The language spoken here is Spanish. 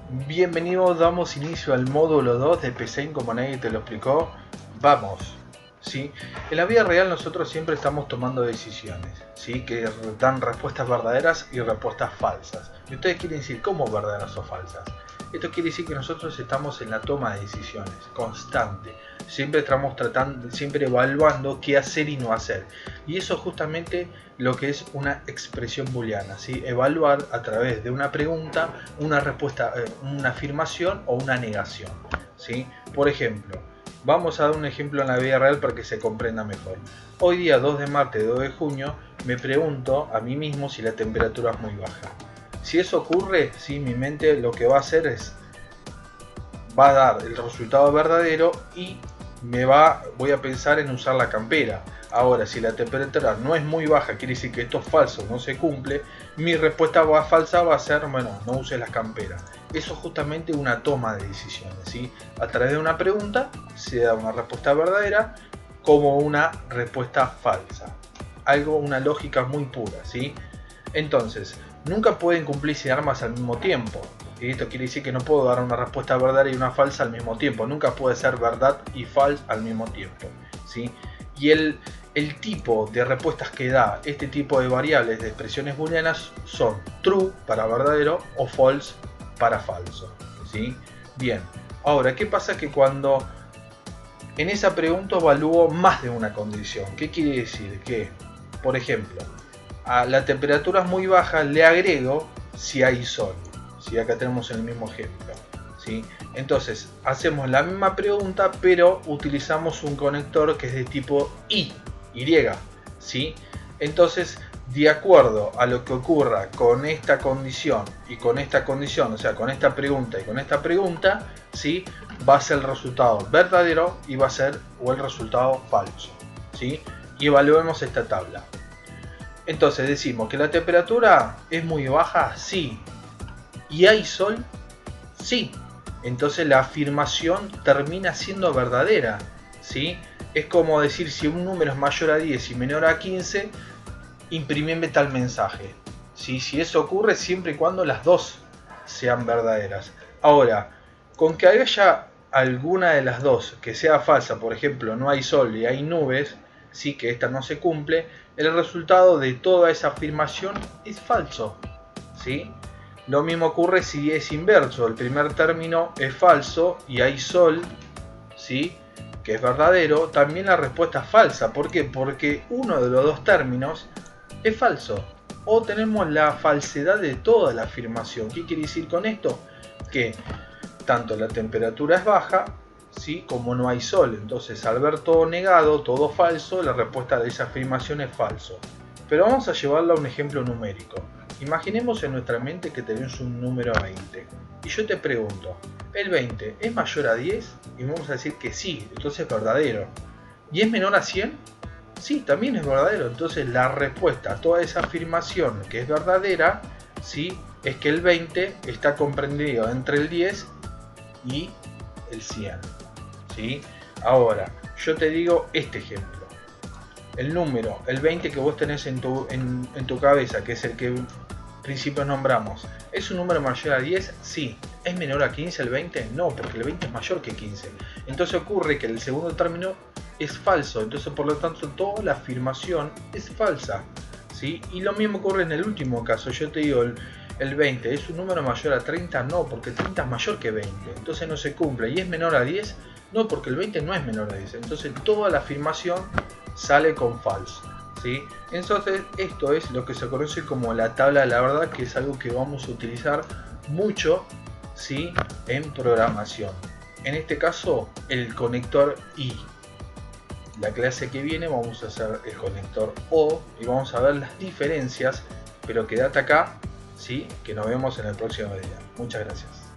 Bienvenidos, damos inicio al módulo 2 de PCIN como nadie te lo explicó. Vamos, ¿sí? En la vida real nosotros siempre estamos tomando decisiones, ¿sí? Que dan respuestas verdaderas y respuestas falsas. Y ustedes quieren decir, ¿cómo verdaderas o falsas? Esto quiere decir que nosotros estamos en la toma de decisiones, constante. Siempre estamos tratando, siempre evaluando qué hacer y no hacer. Y eso es justamente lo que es una expresión booleana, ¿sí? Evaluar a través de una pregunta, una respuesta, una afirmación o una negación, ¿sí? Por ejemplo, vamos a dar un ejemplo en la vida real para que se comprenda mejor. Hoy día 2 de marzo, 2 de junio, me pregunto a mí mismo si la temperatura es muy baja. Si eso ocurre, ¿sí? Mi mente lo que va a hacer es, va a dar el resultado verdadero y voy a pensar en usar la campera. Ahora, si la temperatura no es muy baja, quiere decir que esto es falso, no se cumple, mi respuesta falsa va a ser, bueno, no uses las camperas. Eso es justamente una toma de decisiones, ¿sí? A través de una pregunta se da una respuesta verdadera como una respuesta falsa. Una lógica muy pura, ¿sí? Entonces, nunca pueden cumplirse armas al mismo tiempo. Y esto quiere decir que no puedo dar una respuesta verdadera y una falsa al mismo tiempo. Nunca puede ser verdad y falsa al mismo tiempo, ¿sí? Y el tipo de respuestas que da este tipo de variables de expresiones booleanas son true para verdadero o false para falso, ¿sí? Bien, ahora, ¿qué pasa que cuando en esa pregunta evalúo más de una condición? ¿Qué quiere decir? Que, por ejemplo, a la temperatura es muy baja, le agrego si hay sol. ¿Sí? Acá tenemos el mismo ejemplo, ¿sí? Entonces hacemos la misma pregunta, pero utilizamos un conector que es de tipo Y, ¿sí? Entonces, de acuerdo a lo que ocurra con esta condición y con esta condición, o sea, con esta pregunta y con esta pregunta, ¿sí? Va a ser el resultado verdadero y va a ser o el resultado falso, ¿sí? Y evaluemos esta tabla. Entonces decimos que la temperatura es muy baja, sí. ¿Y hay sol? Sí. Entonces la afirmación termina siendo verdadera, ¿sí? Es como decir, si un número es mayor a 10 y menor a 15, imprimime tal mensaje, ¿sí? Si eso ocurre siempre y cuando las dos sean verdaderas. Ahora, con que haya alguna de las dos que sea falsa, por ejemplo, no hay sol y hay nubes, sí, que esta no se cumple, el resultado de toda esa afirmación es falso, ¿sí? Lo mismo ocurre si es inverso, el primer término es falso y hay sol, ¿sí? Que es verdadero, también la respuesta es falsa. ¿Por qué? Porque uno de los dos términos es falso. O tenemos la falsedad de toda la afirmación. ¿Qué quiere decir con esto? Que tanto la temperatura es baja, ¿sí? Como no hay sol. Entonces, al ver todo negado, todo falso, la respuesta de esa afirmación es falso. Pero vamos a llevarlo a un ejemplo numérico. Imaginemos en nuestra mente que tenemos un número 20. Y yo te pregunto, ¿el 20 es mayor a 10? Y vamos a decir que sí, entonces es verdadero. ¿Y es menor a 100? Sí, también es verdadero. Entonces la respuesta a toda esa afirmación que es verdadera, sí, es que el 20 está comprendido entre el 10 y el 100, ¿sí? Ahora, yo te digo este ejemplo. El número, el 20 que vos tenés en tu cabeza, que es el que en principio nombramos, ¿es un número mayor a 10? Sí. ¿Es menor a 15 el 20? No, porque el 20 es mayor que 15. Entonces ocurre que el segundo término es falso, entonces por lo tanto toda la afirmación es falsa, ¿sí? Y lo mismo ocurre en el último caso. Yo te digo, el 20 es un número mayor a 30, no, porque 30 es mayor que 20, entonces no se cumple. ¿Y es menor a 10? No, porque el 20 no es menor a 10, entonces toda la afirmación sale con falso, ¿sí? Entonces esto es lo que se conoce como la tabla de la verdad, que es algo que vamos a utilizar mucho, ¿sí? En programación. En este caso, el conector I. La clase que viene vamos a hacer el conector O y vamos a ver las diferencias, pero quédate acá, ¿sí? Que nos vemos en el próximo video. Muchas gracias.